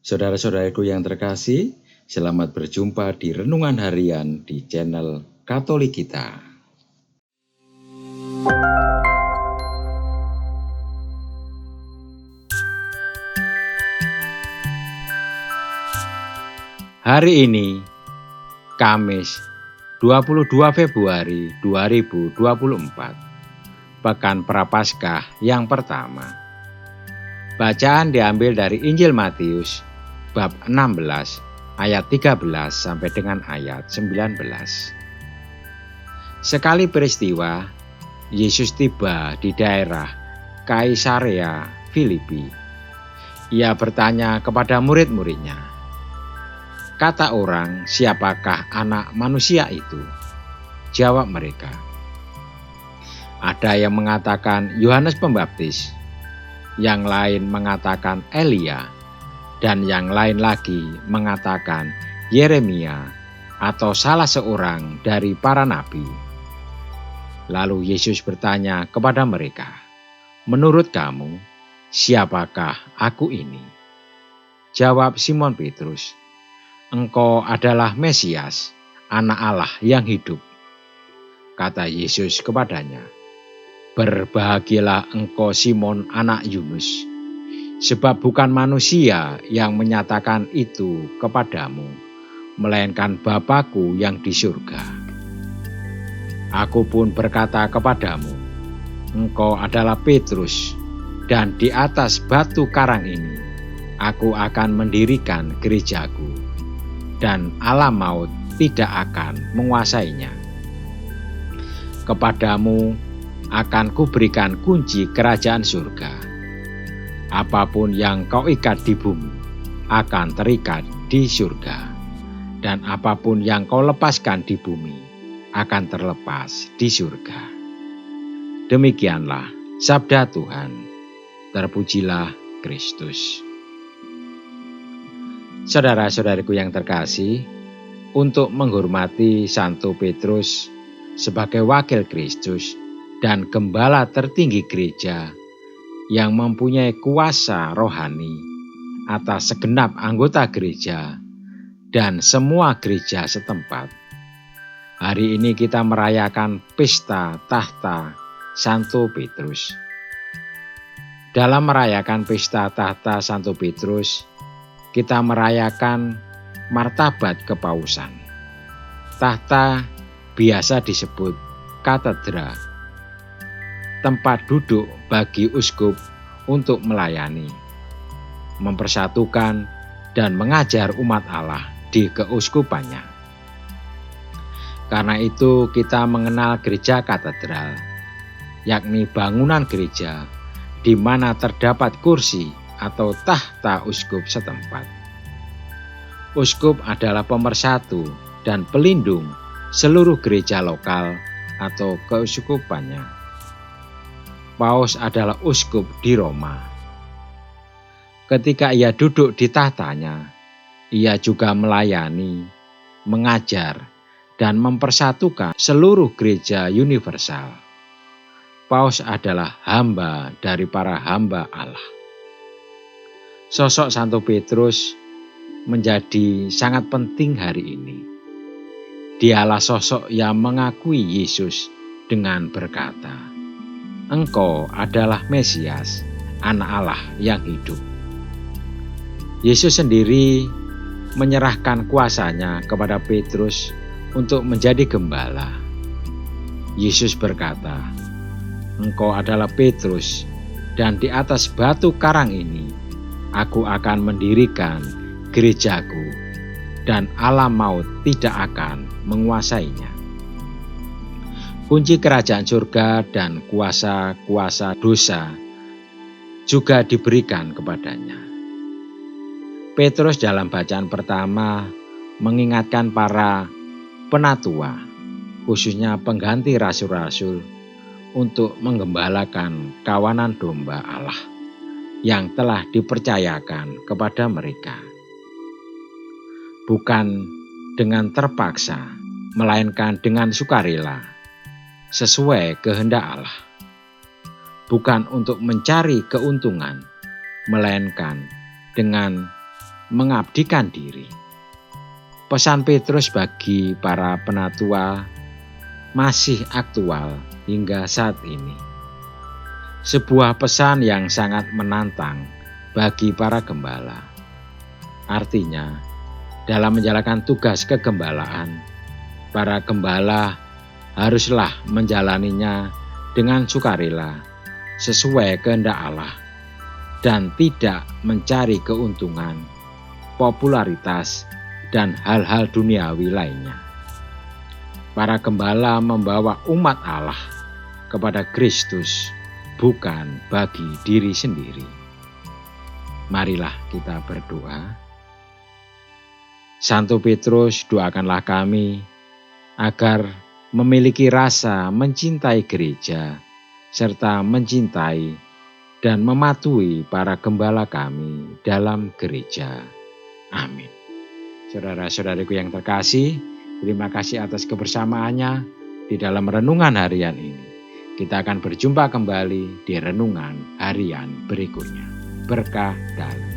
Saudara-saudaraku yang terkasih, selamat berjumpa di Renungan Harian di channel Katolik kita. Hari ini, Kamis 22 Februari 2024, Pekan Prapaskah yang pertama. Bacaan diambil dari Injil Matius bab 16 ayat 13 sampai dengan ayat 19. Sekali peristiwa, Yesus tiba di daerah Kaisarea Filipi. Ia bertanya kepada murid-muridnya, "Kata orang, siapakah anak manusia itu?" Jawab mereka, "Ada yang mengatakan Yohanes Pembaptis, yang lain mengatakan Elia, dan yang lain lagi mengatakan Yeremia atau salah seorang dari para nabi." Lalu Yesus bertanya kepada mereka, "Menurut kamu, siapakah aku ini?" Jawab Simon Petrus, "Engkau adalah Mesias, Anak Allah yang hidup." Kata Yesus kepadanya, "Berbahagialah engkau Simon anak Yunus, sebab bukan manusia yang menyatakan itu kepadamu, melainkan Bapa-Ku yang di surga. Aku pun berkata kepadamu, engkau adalah Petrus, dan di atas batu karang ini aku akan mendirikan gerejaku, dan alam maut tidak akan menguasainya. Kepadamu akan kuberikan kunci kerajaan surga. Apapun yang kau ikat di bumi akan terikat di surga, dan apapun yang kau lepaskan di bumi akan terlepas di surga." Demikianlah sabda Tuhan. Terpujilah Kristus. Saudara-saudariku yang terkasih, untuk menghormati Santo Petrus sebagai wakil Kristus dan gembala tertinggi gereja yang mempunyai kuasa rohani atas segenap anggota gereja dan semua gereja setempat, hari ini kita merayakan pesta tahta Santo Petrus. Dalam merayakan pesta tahta Santo Petrus, kita merayakan martabat kepausan. Tahta biasa disebut katedra, tempat duduk bagi uskup untuk melayani, mempersatukan dan mengajar umat Allah di keuskupannya. Karena itu kita mengenal gereja katedral, yakni bangunan gereja di mana terdapat kursi atau tahta uskup setempat. Uskup adalah pemersatu dan pelindung seluruh gereja lokal atau keuskupannya. Paus adalah uskup di Roma. Ketika ia duduk di tahtanya, ia juga melayani, mengajar, dan mempersatukan seluruh gereja universal. Paus adalah hamba dari para hamba Allah. Sosok Santo Petrus menjadi sangat penting hari ini. Dialah sosok yang mengakui Yesus dengan berkata, "Engkau adalah Mesias, Anak Allah yang hidup." Yesus sendiri menyerahkan kuasanya kepada Petrus untuk menjadi gembala. Yesus berkata, "Engkau adalah Petrus, dan di atas batu karang ini aku akan mendirikan gerejaku, dan alam maut tidak akan menguasainya." Kunci kerajaan surga dan kuasa-kuasa dosa juga diberikan kepadanya. Petrus dalam bacaan pertama mengingatkan para penatua, khususnya pengganti rasul-rasul, untuk menggembalakan kawanan domba Allah yang telah dipercayakan kepada mereka. Bukan dengan terpaksa, melainkan dengan sukarela, sesuai kehendak Allah. Bukan untuk mencari keuntungan, melainkan dengan mengabdikan diri. Pesan Petrus bagi para penatua masih aktual hingga saat ini. Sebuah pesan yang sangat menantang bagi para gembala. Artinya, dalam menjalankan tugas kegembalaan, para gembala haruslah menjalaninya dengan sukarela sesuai kehendak Allah dan tidak mencari keuntungan, popularitas, dan hal-hal duniawi lainnya. Para gembala membawa umat Allah kepada Kristus, bukan bagi diri sendiri. Marilah kita berdoa. Santo Petrus, doakanlah kami agar memiliki rasa mencintai gereja, serta mencintai dan mematuhi para gembala kami dalam gereja. Amin. Saudara-saudariku yang terkasih, terima kasih atas kebersamaannya di dalam renungan harian ini. Kita akan berjumpa kembali di renungan harian berikutnya. Berkah dan